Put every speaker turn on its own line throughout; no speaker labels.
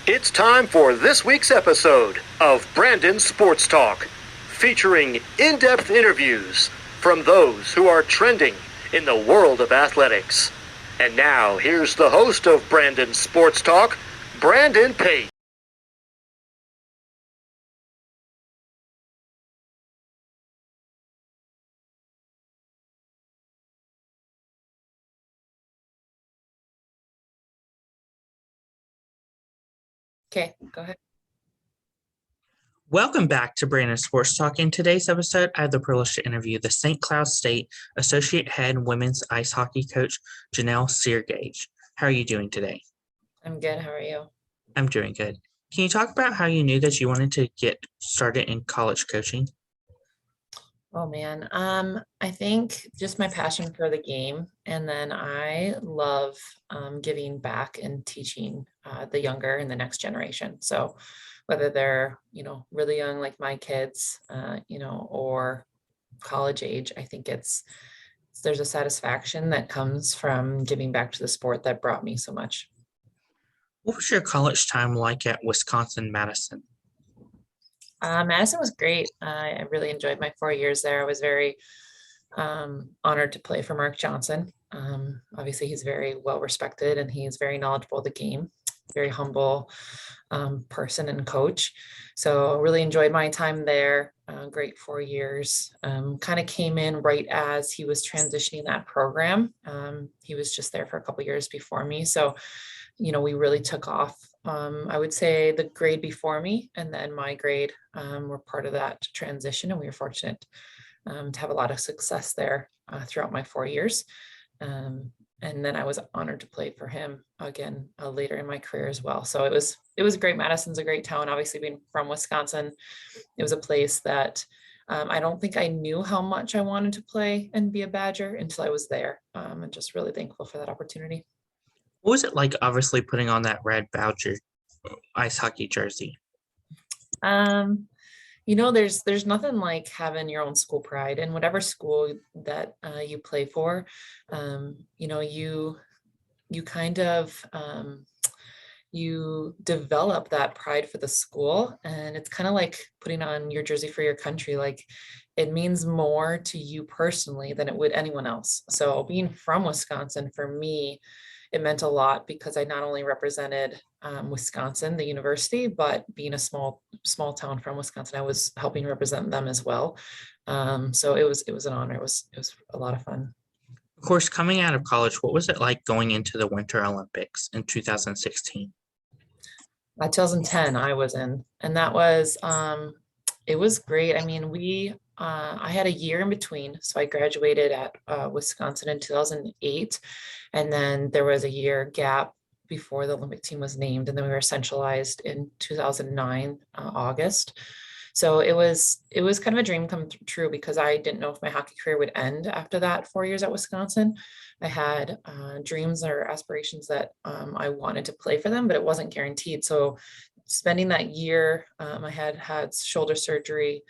It's time for this week's episode of Brandon Sports Talk, featuring in-depth interviews from those who are trending in the world of athletics. And now, here's the host of Brandon Sports Talk, Brandon Pate.
Okay, go ahead.
Welcome back to Brandon Sports Talk. In today's episode, I have the privilege to interview the St. Cloud State Associate Head Women's Ice Hockey Coach, Jinelle Siergiej. How are you doing today?
I'm good. How are you?
I'm doing good. Can you talk about how you knew that you wanted to get started in college coaching?
Oh man, I think just my passion for the game, and then I love giving back and teaching the younger and the next generation. So whether they're really young like my kids, or college age, I think there's a satisfaction that comes from giving back to the sport that brought me so much.
What was your college time like at Wisconsin-Madison?
Madison was great. I really enjoyed my 4 years there. I was very honored to play for Mark Johnson. Obviously, he's very well respected and he's very knowledgeable of the game, very humble person and coach. So really enjoyed my time there. Great 4 years. Kind of came in right as he was transitioning that program. He was just there for a couple years before me. So, we really took off. I would say the grade before me and then my grade were part of that transition, and we were fortunate to have a lot of success there throughout my 4 years. And then I was honored to play for him again later in my career as well. So it was great. Madison's a great town. Obviously, being from Wisconsin, it was a place that I don't think I knew how much I wanted to play and be a Badger until I was there. And just really thankful for that opportunity.
What was it like, obviously, putting on that red Badger ice hockey jersey?
Um, there's nothing like having your own school pride in whatever school that you play for. You kind of you develop that pride for the school, and it's kind of like putting on your jersey for your country. Like, it means more to you personally than it would anyone else. So being from Wisconsin, for me, it meant a lot because I not only represented Wisconsin, the university, but being a small town from Wisconsin, I was helping represent them as well. So it was an honor. It was a lot of fun.
Of course, coming out of college, what was it like going into the Winter Olympics in 2016?
2010 I was in, and that was it was great. I mean, I had a year in between. So I graduated at Wisconsin in 2008, and then there was a year gap before the Olympic team was named, and then we were centralized in 2009 August. So it was kind of a dream come true because I didn't know if my hockey career would end after that 4 years at Wisconsin. I had dreams or aspirations that I wanted to play for them, but it wasn't guaranteed. So spending that year, I had shoulder surgery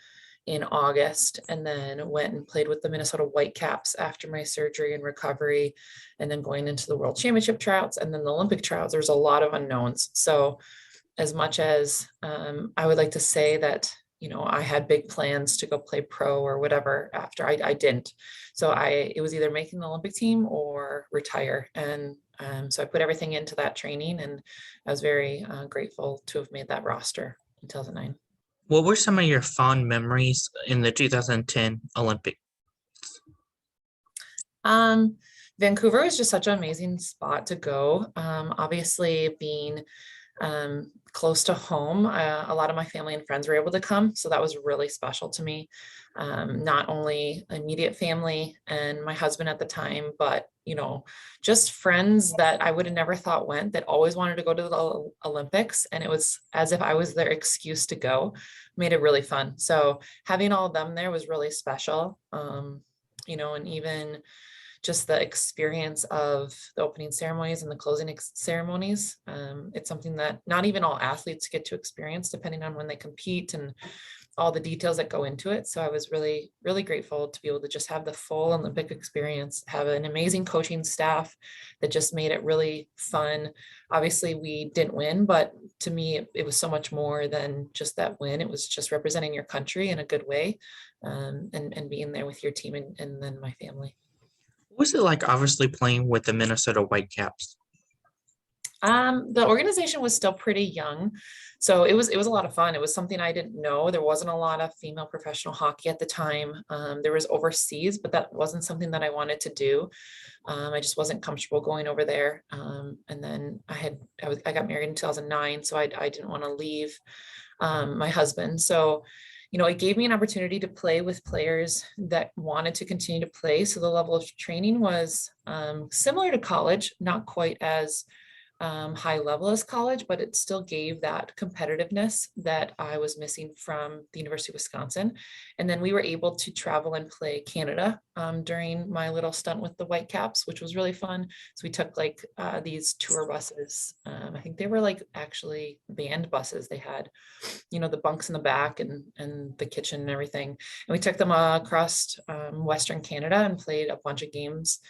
in August, and then went and played with the Minnesota Whitecaps after my surgery and recovery, and then going into the World Championship tryouts and then the Olympic tryouts. There's a lot of unknowns. So as much as I would like to say that I had big plans to go play pro or whatever after, I didn't. So it was either making the Olympic team or retire. And so I put everything into that training, and I was very grateful to have made that roster in 2009.
What were some of your fond memories in the 2010 Olympics?
Vancouver was just such an amazing spot to go. Obviously, being close to home, a lot of my family and friends were able to come, so that was really special to me. Not only immediate family and my husband at the time, but just friends that I would have never thought went, that always wanted to go to the Olympics, and it was as if I was their excuse to go. Made it really fun. So having all of them there was really special. And even just the experience of the opening ceremonies and the closing ceremonies. It's something that not even all athletes get to experience, depending on when they compete and all the details that go into it. So I was really, really grateful to be able to just have the full Olympic experience, have an amazing coaching staff that just made it really fun. Obviously, we didn't win, but to me, it was so much more than just that win. It was just representing your country in a good way, and being there with your team and then my family.
What was it like obviously playing with the Minnesota Whitecaps?
The organization was still pretty young, so it was a lot of fun. It was something I didn't know. There wasn't a lot of female professional hockey at the time. There was overseas, but that wasn't something that I wanted to do. I just wasn't comfortable going over there. And then I got married in 2009, so I didn't want to leave my husband. So, it gave me an opportunity to play with players that wanted to continue to play. So the level of training was similar to college, not quite as high level as college, but it still gave that competitiveness that I was missing from the University of Wisconsin. And then we were able to travel and play Canada during my little stunt with the Whitecaps, which was really fun. So we took these tour buses. I think they were actually band buses. They had, the bunks in the back and the kitchen and everything. And we took them across Western Canada and played a bunch of games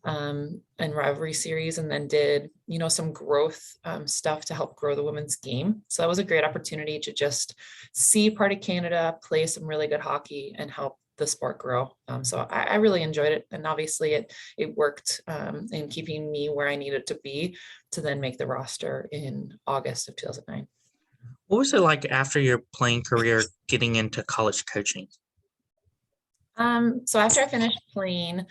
and rivalry series, and then did some growth stuff to help grow the women's game. So that was a great opportunity to just see part of Canada, play some really good hockey, and help the sport grow. So I really enjoyed it, and obviously it worked in keeping me where I needed to be to then make the roster in August of 2009.
What was it like after your playing career getting into college coaching?
So after I finished playing,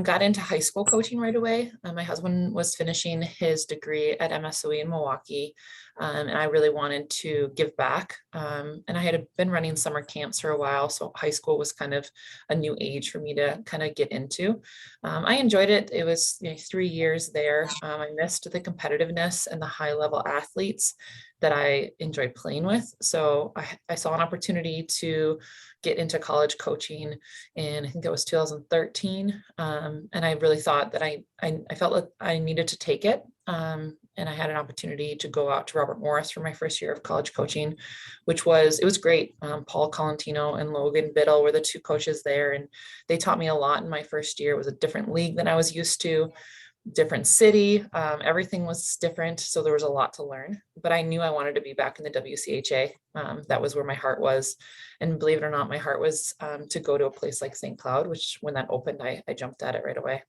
got into high school coaching right away. My husband was finishing his degree at MSOE in Milwaukee, and I really wanted to give back. And I had been running summer camps for a while, so high school was kind of a new age for me to kind of get into. I enjoyed it. It was 3 years there. I missed the competitiveness and the high level athletes that I enjoyed playing with. So I saw an opportunity to get into college coaching, and I think that was 2013. And I really thought that I felt like I needed to take it. And I had an opportunity to go out to Robert Morris for my first year of college coaching, it was great. Paul Colantino and Logan Biddle were the two coaches there, and they taught me a lot in my first year. It was a different league than I was used to, different city. Everything was different. So there was a lot to learn, but I knew I wanted to be back in the WCHA. That was where my heart was. And believe it or not, my heart was to go to a place like St. Cloud, which when that opened, I jumped at it right away.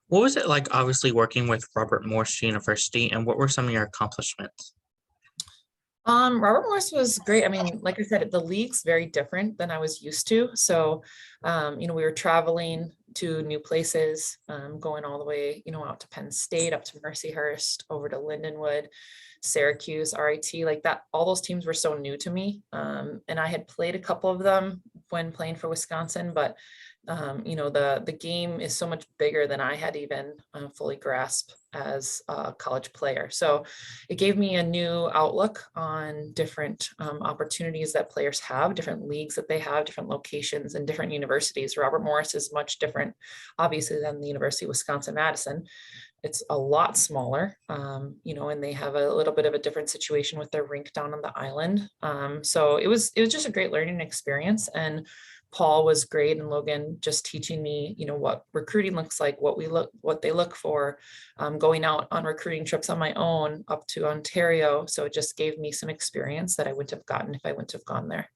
What was it like obviously working with Robert Morris University, and what were some of your accomplishments?
Robert Morris was great. I mean, like I said, the league's very different than I was used to. So, we were traveling to new places, going all the way, out to Penn State, up to Mercyhurst, over to Lindenwood, Syracuse, RIT, like that. All those teams were so new to me. And I had played a couple of them when playing for Wisconsin, but the game is so much bigger than I had even fully grasped as a college player. So it gave me a new outlook on different opportunities that players have, different leagues that they have, different locations and different universities. Robert Morris is much different, obviously, than the University of Wisconsin-Madison. It's a lot smaller, and they have a little bit of a different situation with their rink down on the island. So it was just a great learning experience. And Paul was great, and Logan just teaching me, what recruiting looks like, what they look for, going out on recruiting trips on my own up to Ontario. So it just gave me some experience that I wouldn't have gotten if I wouldn't have gone there.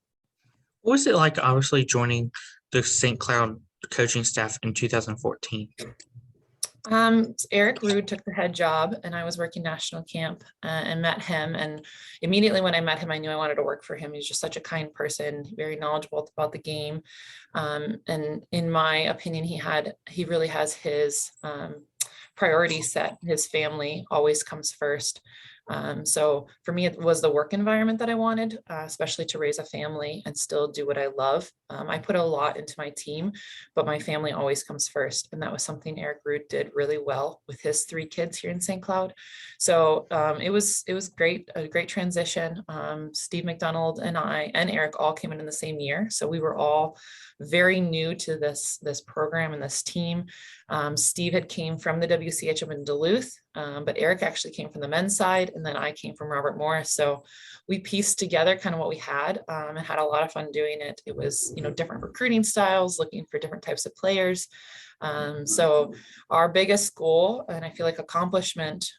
What was it like obviously joining the St. Cloud coaching staff in 2014?
Eric Rude took the head job, and I was working national camp and met him. And immediately when I met him, I knew I wanted to work for him. He's just such a kind person, very knowledgeable about the game. And in my opinion, he really has his priorities set. His family always comes first. So for me, it was the work environment that I wanted, especially to raise a family and still do what I love. I put a lot into my team, but my family always comes first. And that was something Eric Root did really well with his 3 kids here in St. Cloud. So it was great, a great transition. Steve McDonald and I and Eric all came in the same year. So we were all very new to this program and this team. Steve had came from the WCHM in Duluth. but Eric actually came from the men's side, and then I came from Robert Morris. So we pieced together kind of what we had, and had a lot of fun doing it. It was, different recruiting styles, looking for different types of players. So our biggest goal, and I feel like accomplishment,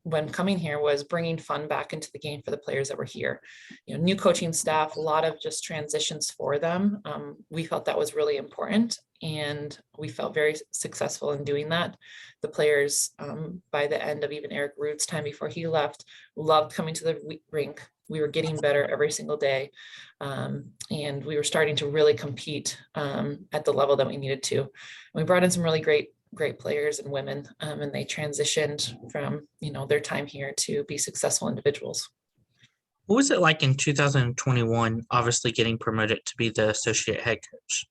when coming here, was bringing fun back into the game for the players that were here. New coaching staff, a lot of just transitions for them. We felt that was really important, and we felt very successful in doing that. The players, by the end of even Eric Root's time before he left, loved coming to the rink. We were getting better every single day. And we were starting to really compete at the level that we needed to. And we brought in some really great players and women, and they transitioned from, their time here to be successful individuals.
What was it like in 2021, obviously getting promoted to be the associate head coach?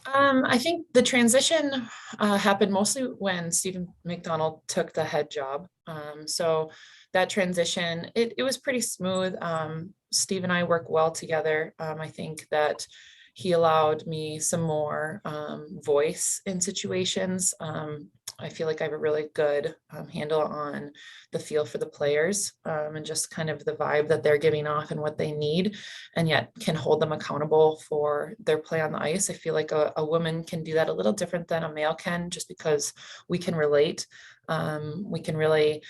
I think the transition happened mostly when Stephen McDonald took the head job. So that transition, it was pretty smooth. Steve and I work well together. I think that he allowed me some more voice in situations. I feel like I have a really good handle on the feel for the players, and just kind of the vibe that they're giving off and what they need, and yet can hold them accountable for their play on the ice. I feel like a woman can do that a little different than a male can, just because we can relate. We can really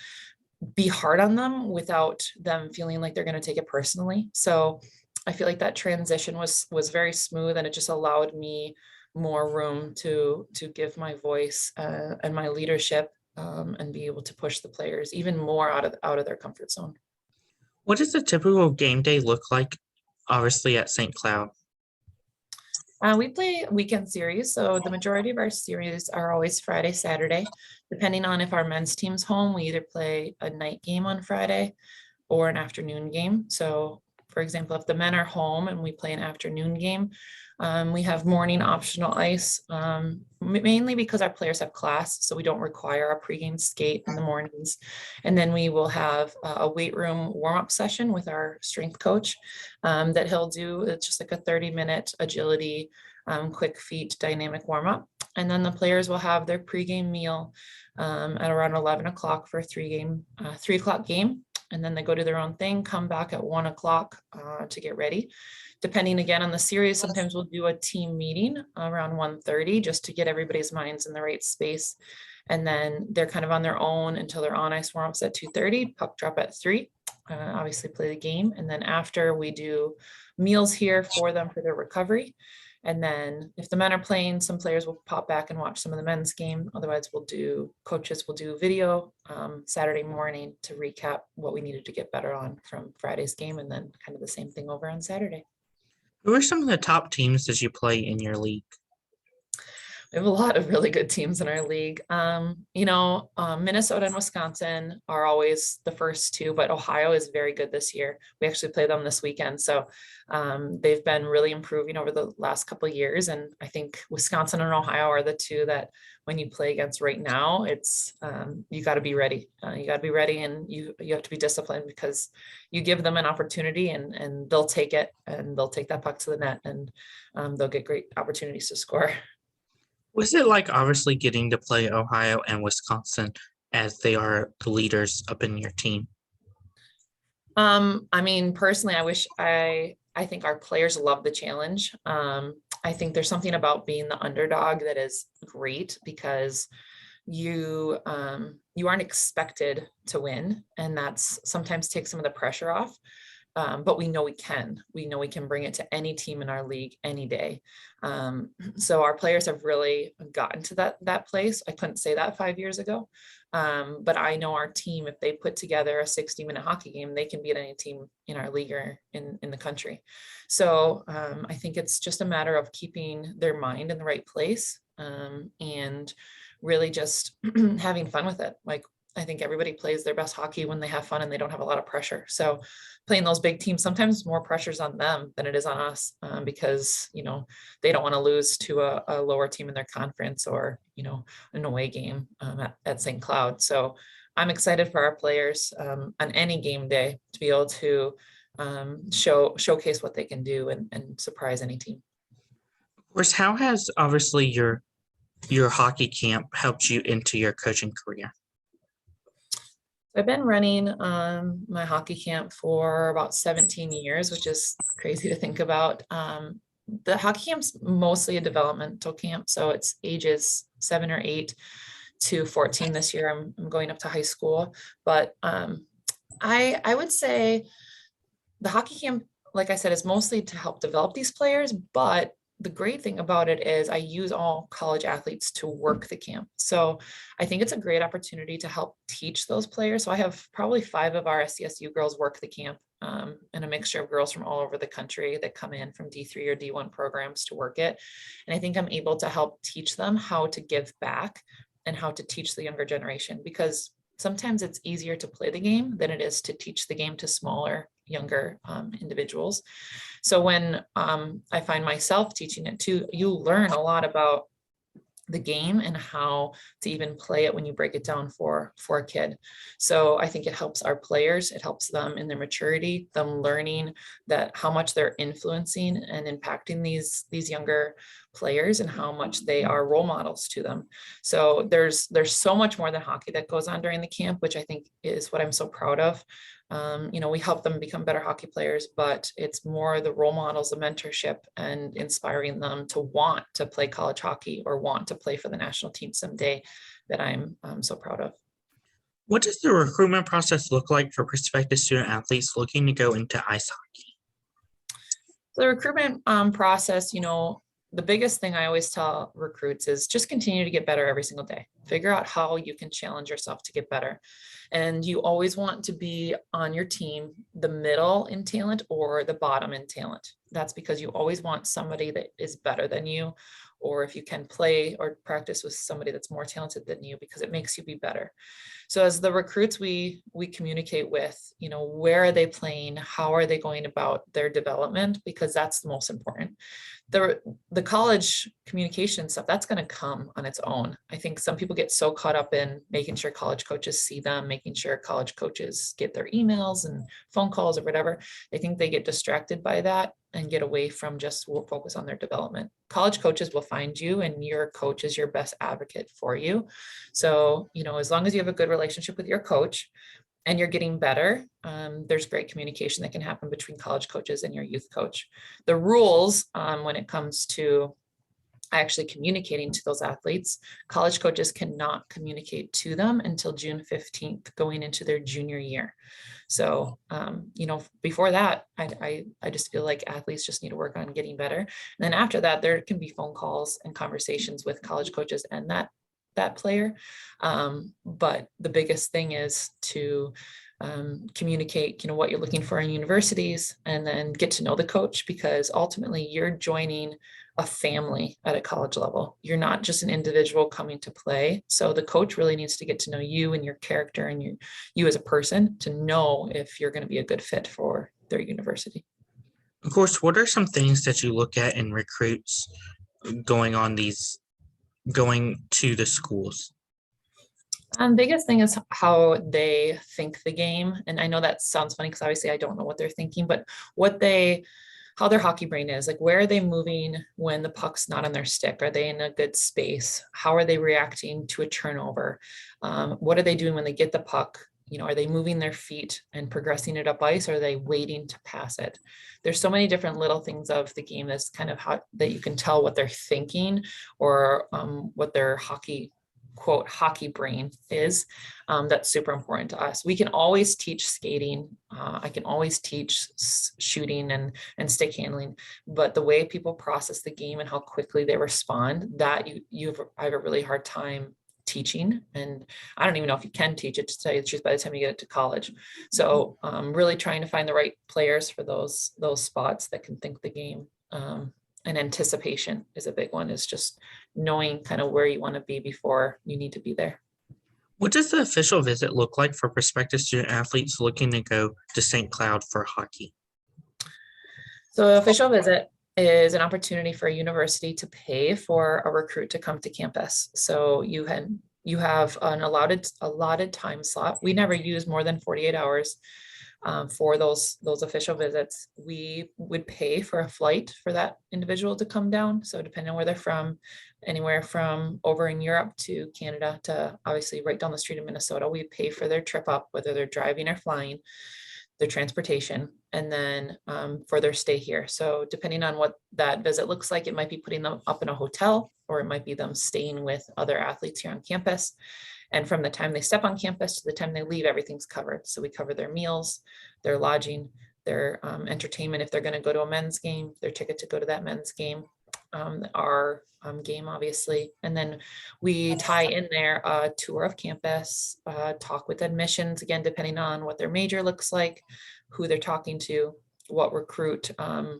be hard on them without them feeling like they're going to take it personally. So I feel like that transition was very smooth, and it just allowed me more room to give my voice and my leadership, and be able to push the players even more out of their comfort zone.
What does a typical game day look like, obviously, at St. Cloud?
We play weekend series, so the majority of our series are always Friday, Saturday. Depending on if our men's team's home, we either play a night game on Friday or an afternoon game. So, for example, if the men are home and we play an afternoon game, we have morning optional ice, mainly because our players have class, so we don't require a pregame skate in the mornings. And then we will have a weight room warm-up session with our strength coach that he'll do. It's just like a 30-minute agility, quick feet dynamic warm-up. And then the players will have their pregame meal at around 11 o'clock for a 3 o'clock game. And then they go do their own thing, come back at 1 o'clock to get ready. Depending again on the series, sometimes we'll do a team meeting around 1:30 just to get everybody's minds in the right space. And then they're kind of on their own until they're on ice warm-ups at 2:30, puck drop at 3, obviously play the game. And then after, we do meals here for them for their recovery. And then if the men are playing, some players will pop back and watch some of the men's game. Otherwise, coaches will do video Saturday morning to recap what we needed to get better on from Friday's game, and then kind of the same thing over on Saturday.
Who are some of the top teams that you play in your league?
We have a lot of really good teams in our league. Minnesota and Wisconsin are always the first two, but Ohio is very good this year. We actually play them this weekend. So they've been really improving over the last couple of years. And I think Wisconsin and Ohio are the two that when you play against right now, it's you got to be ready. You got to be ready, and you have to be disciplined, because you give them an opportunity and they'll take it, and they'll take that puck to the net, and they'll get great opportunities to score.
Was it like obviously getting to play Ohio and Wisconsin, as they are the leaders up in your team?
I mean, personally, I think our players love the challenge. I think there's something about being the underdog that is great, because you aren't expected to win, and that's sometimes takes some of the pressure off. But we know we can. We know we can bring it to any team in our league any day. So our players have really gotten to that place. I couldn't say that 5 years ago, but I know our team, if they put together a 60-minute hockey game, they can beat any team in our league or in the country. So I think it's just a matter of keeping their mind in the right place, and really just having fun with it. Like, I think everybody plays their best hockey when they have fun and they don't have a lot of pressure. So playing those big teams, sometimes more pressure's on them than it is on us, because, they don't want to lose to a lower team in their conference, or, an away game at St. Cloud. So I'm excited for our players on any game day to be able to showcase what they can do and surprise any team.
Of course, how has obviously your hockey camp helped you into your coaching career?
I've been running my hockey camp for about 17 years, which is crazy to think about. The hockey camp's mostly a developmental camp, so it's ages 7 or 8 to 14 this year. I'm going up to high school, but I would say the hockey camp, like I said, is mostly to help develop these players, but the great thing about it is I use all college athletes to work the camp. So I think it's a great opportunity to help teach those players. So I have probably 5 of our SCSU girls work the camp, and a mixture of girls from all over the country that come in from D3 or D1 programs to work it. And I think I'm able to help teach them how to give back and how to teach the younger generation, because sometimes it's easier to play the game than it is to teach the game to smaller, younger individuals. So when I find myself teaching it too, you learn a lot about the game and how to even play it when you break it down for a kid. So I think it helps our players, it helps them in their maturity, them learning that how much they're influencing and impacting these younger players and how much they are role models to them. So there's so much more than hockey that goes on during the camp, which I think is what I'm so proud of. We help them become better hockey players, but it's more the role models, the mentorship, and inspiring them to want to play college hockey or want to play for the national team someday that I'm so proud of.
What does the recruitment process look like for prospective student athletes looking to go into ice hockey?
The recruitment process, the biggest thing I always tell recruits is just continue to get better every single day. Figure out how you can challenge yourself to get better. And you always want to be on your team, the middle in talent or the bottom in talent. That's because you always want somebody that is better than you, or if you can play or practice with somebody that's more talented than you, because it makes you be better. So as the recruits we communicate with, where are they playing? How are they going about their development? Because that's the most important. The college communication stuff, that's going to come on its own. I think some people get so caught up in making sure college coaches see them, making sure college coaches get their emails and phone calls or whatever. I think they get distracted by that and get away from just focus on their development. College coaches will find you, and your coach is your best advocate for you. So, as long as you have a good relationship with your coach and you're getting better, there's great communication that can happen between college coaches and your youth coach. The rules when it comes to actually communicating to those athletes, college coaches cannot communicate to them until June 15th, going into their junior year. So, before that, I just feel like athletes just need to work on getting better. And then after that, there can be phone calls and conversations with college coaches and that player. But the biggest thing is to communicate, what you're looking for in universities, and then get to know the coach, because ultimately you're joining a family at a college level. You're not just an individual coming to play. So the coach really needs to get to know you and your character and you as a person to know if you're going to be a good fit for their university.
Of course, what are some things that you look at in recruits going to the schools?
Biggest thing is how they think the game. And I know that sounds funny because obviously I don't know what they're thinking, but how their hockey brain is, like, where are they moving when the puck's not on their stick? Are they in a good space? How are they reacting to a turnover? What are they doing when they get the puck? Are they moving their feet and progressing it up ice? Or are they waiting to pass it? There's so many different little things of the game that's kind of how that you can tell what they're thinking, or what their hockey brain is. That's super important to us. We can always teach skating. I can always teach shooting and stick handling, but the way people process the game and how quickly they respond, that I have a really hard time teaching. And I don't even know if you can teach it, to tell you the truth, by the time you get it to college. So really trying to find the right players for those spots that can think the game. And anticipation is a big one, is just knowing kind of where you want to be before you need to be there.
What does the official visit look like for prospective student athletes looking to go to St. Cloud for hockey?
So the official visit is an opportunity for a university to pay for a recruit to come to campus. So you have an allotted time slot. We never use more than 48 hours. for those official visits. We would pay for a flight for that individual to come down. So depending on where they're from, anywhere from over in Europe to Canada to obviously right down the street in Minnesota, we pay for their trip up, whether they're driving or flying, their transportation, and then for their stay here. So depending on what that visit looks like, it might be putting them up in a hotel, or it might be them staying with other athletes here on campus. And from the time they step on campus to the time they leave, everything's covered. So we cover their meals, their lodging, their entertainment if they're going to go to a men's game, their ticket to go to that men's game, our game, obviously. And then we tie in there a tour of campus, talk with admissions, again, depending on what their major looks like, who they're talking to, what recruit,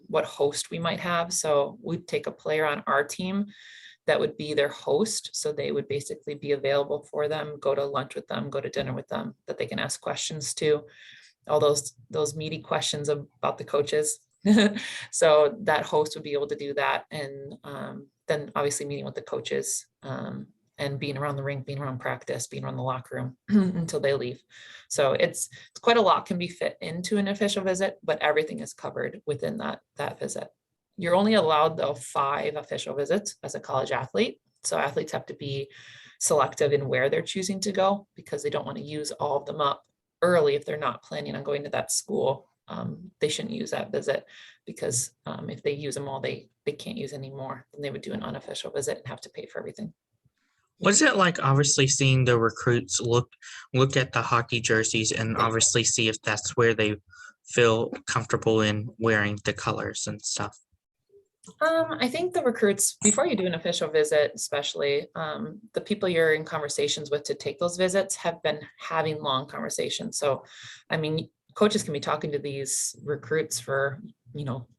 what host we might have. So we'd take a player on our team that would be their host. So they would basically be available for them, go to lunch with them, go to dinner with them, that they can ask questions to, all those meaty questions about the coaches. So that host would be able to do that. And then obviously meeting with the coaches and being around the rink, being around practice, being around the locker room until they leave. So it's quite a lot can be fit into an official visit, but everything is covered within that visit. You're only allowed though 5 official visits as a college athlete. So athletes have to be selective in where they're choosing to go because they don't want to use all of them up early if they're not planning on going to that school. They shouldn't use that visit because if they use them all, they can't use any more. Then they would do an unofficial visit and have to pay for everything.
What's it like obviously seeing the recruits look at the hockey jerseys and obviously see if that's where they feel comfortable in wearing the colors and stuff?
I think the recruits, before you do an official visit, especially the people you're in conversations with to take those visits have been having long conversations. So, I mean, coaches can be talking to these recruits for,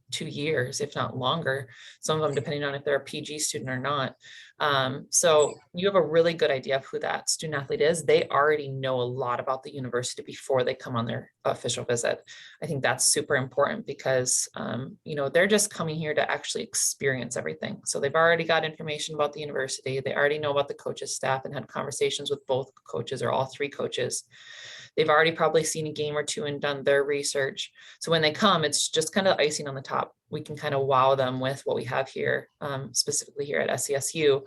2 years, if not longer, some of them depending on if they're a PG student or not. So you have a really good idea of who that student athlete is. They already know a lot about the university before they come on their official visit. I think that's super important because, they're just coming here to actually experience everything. So they've already got information about the university. They already know about the coaches, staff, and had conversations with both coaches or all 3 coaches. They've already probably seen a game or 2 and done their research. So when they come, it's just kind of icing on the top. We can kind of wow them with what we have here, specifically here at SCSU.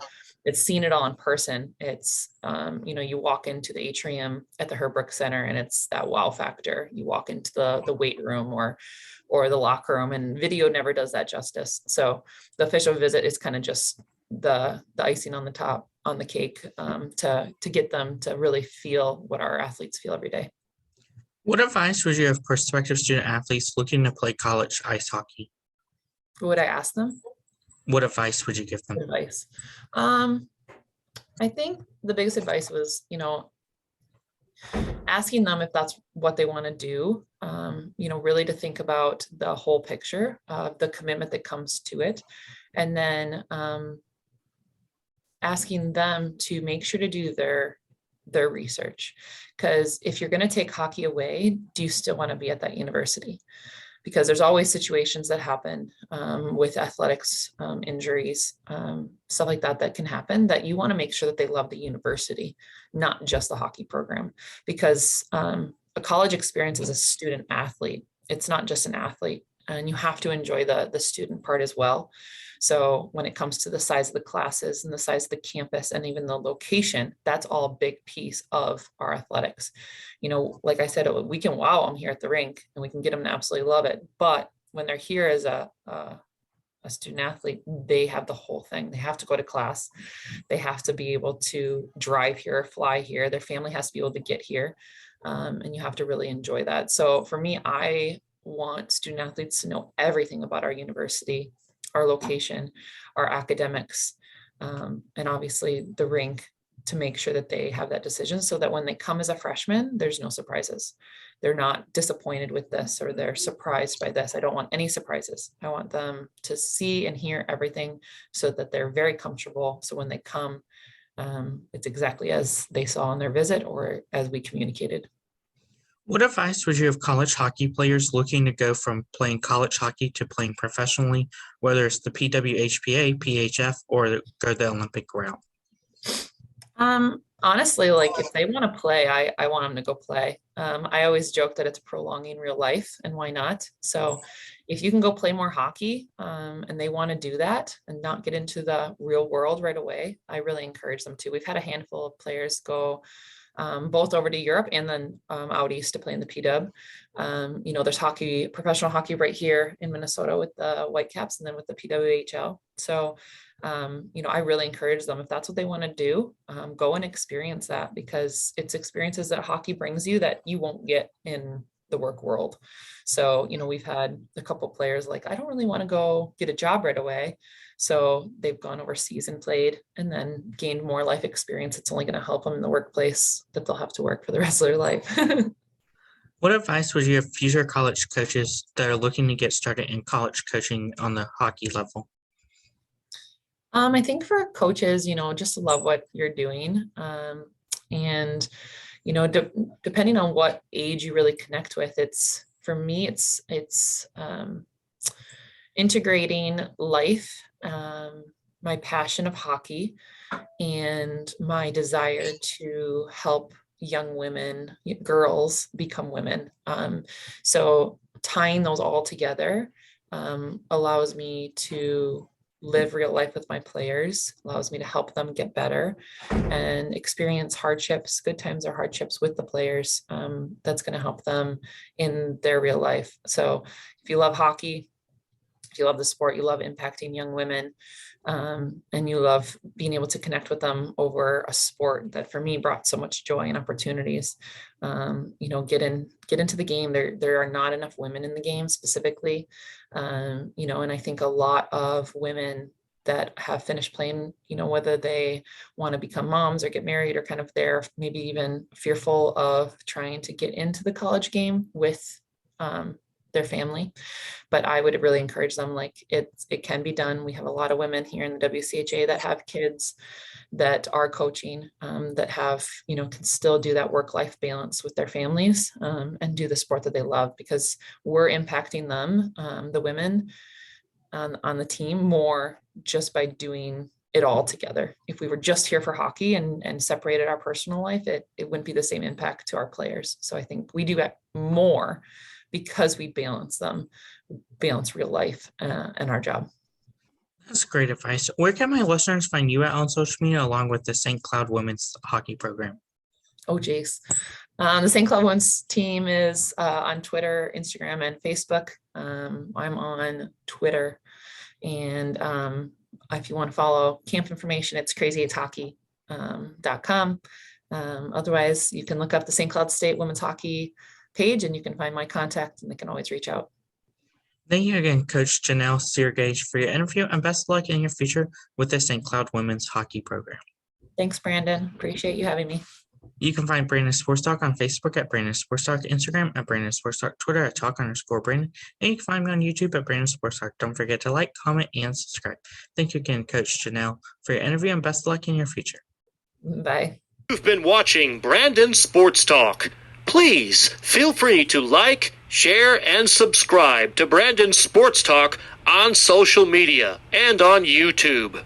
It's seeing it all in person. It's, you walk into the atrium at the Herbrook Center and it's that wow factor. You walk into the weight room or the locker room, and video never does that justice. So the official visit is kind of just the icing on the top on the cake to get them to really feel what our athletes feel every day.
What advice would you have prospective student athletes looking to play college ice hockey?
Would I ask them?
What advice would you give them?
Advice. I think the biggest advice was, asking them if that's what they want to do, really to think about the whole picture of the commitment that comes to it. And then asking them to make sure to do their research. Because if you're going to take hockey away, do you still want to be at that university? Because there's always situations that happen with athletics, injuries, stuff like that can happen, that you want to make sure that they love the university, not just the hockey program. Because a college experience as a student athlete, it's not just an athlete, and you have to enjoy the student part as well. So when it comes to the size of the classes and the size of the campus and even the location, that's all a big piece of our athletics. Like I said, we can wow them here at the rink and we can get them to absolutely love it. But when they're here as a student athlete, they have the whole thing. They have to go to class. They have to be able to drive here, fly here. Their family has to be able to get here. And you have to really enjoy that. So for me, I want student athletes to know everything about our university, our location, our academics, and obviously the rink, to make sure that they have that decision so that when they come as a freshman, there's no surprises. They're not disappointed with this or they're surprised by this. I don't want any surprises. I want them to see and hear everything so that they're very comfortable. So when they come, it's exactly as they saw on their visit or as we communicated.
What advice would you have college hockey players looking to go from playing college hockey to playing professionally, whether it's the PWHPA, PHF, or go the Olympic route?
Honestly, like if they want to play, I want them to go play. I always joke that it's prolonging real life, and why not? So if you can go play more hockey, and they want to do that and not get into the real world right away, I really encourage them to. We've had a handful of players go both over to Europe and then out east to play in the PW. There's hockey, professional hockey right here in Minnesota with the Whitecaps and then with the PWHL. So I really encourage them, if that's what they want to do, go and experience that, because it's experiences that hockey brings you that you won't get in the work world. So, we've had a couple players like, I don't really want to go get a job right away. So they've gone overseas and played and then gained more life experience. It's only going to help them in the workplace that they'll have to work for the rest of their life.
What advice would you give future college coaches that are looking to get started in college coaching on the hockey level?
I think for coaches, just love what you're doing. And, depending on what age you really connect with, for me, it's integrating life, my passion of hockey, and my desire to help young women, girls become women. So tying those all together allows me to live real life with my players, allows me to help them get better and experience hardships, good times or hardships with the players. That's going to help them in their real life. So if you love hockey, if you love the sport, you love impacting young women, and you love being able to connect with them over a sport that for me brought so much joy and opportunities, get into the game. There are not enough women in the game specifically, and I think a lot of women that have finished playing, whether they want to become moms or get married or kind of they're maybe even fearful of trying to get into the college game with their family. But I would really encourage them, like it can be done. We have a lot of women here in the WCHA that have kids that are coaching, that have, can still do that work-life balance with their families, and do the sport that they love, because we're impacting them, the women on the team, more just by doing it all together. If we were just here for hockey and separated our personal life, it wouldn't be the same impact to our players. So I think we do more because we balance real life and our job.
That's great advice. Where can my listeners find you at on social media along with the St. Cloud Women's Hockey Program?
Oh, geez. The St. Cloud Women's team is on Twitter, Instagram, and Facebook. I'm on Twitter. And if you want to follow camp information, it's crazy8hockey.com. Otherwise, you can look up the St. Cloud State Women's Hockey page and you can find my contact, and they can always reach out.
Thank you again, Coach Jinelle Siergiej, for your interview, and best of luck in your future with the St. Cloud Women's Hockey Program.
Thanks, Brandon. Appreciate you having me.
You can find Brandon Sports Talk on Facebook at Brandon Sports Talk, Instagram at Brandon Sports Talk, Twitter at Talk_Brandon, and you can find me on YouTube at Brandon Sports Talk. Don't forget to like, comment, and subscribe. Thank you again, Coach Jinelle, for your interview, and best of luck in your future.
Bye.
You've been watching Brandon Sports Talk. Please feel free to like, share, and subscribe to Brandon Sports Talk on social media and on YouTube.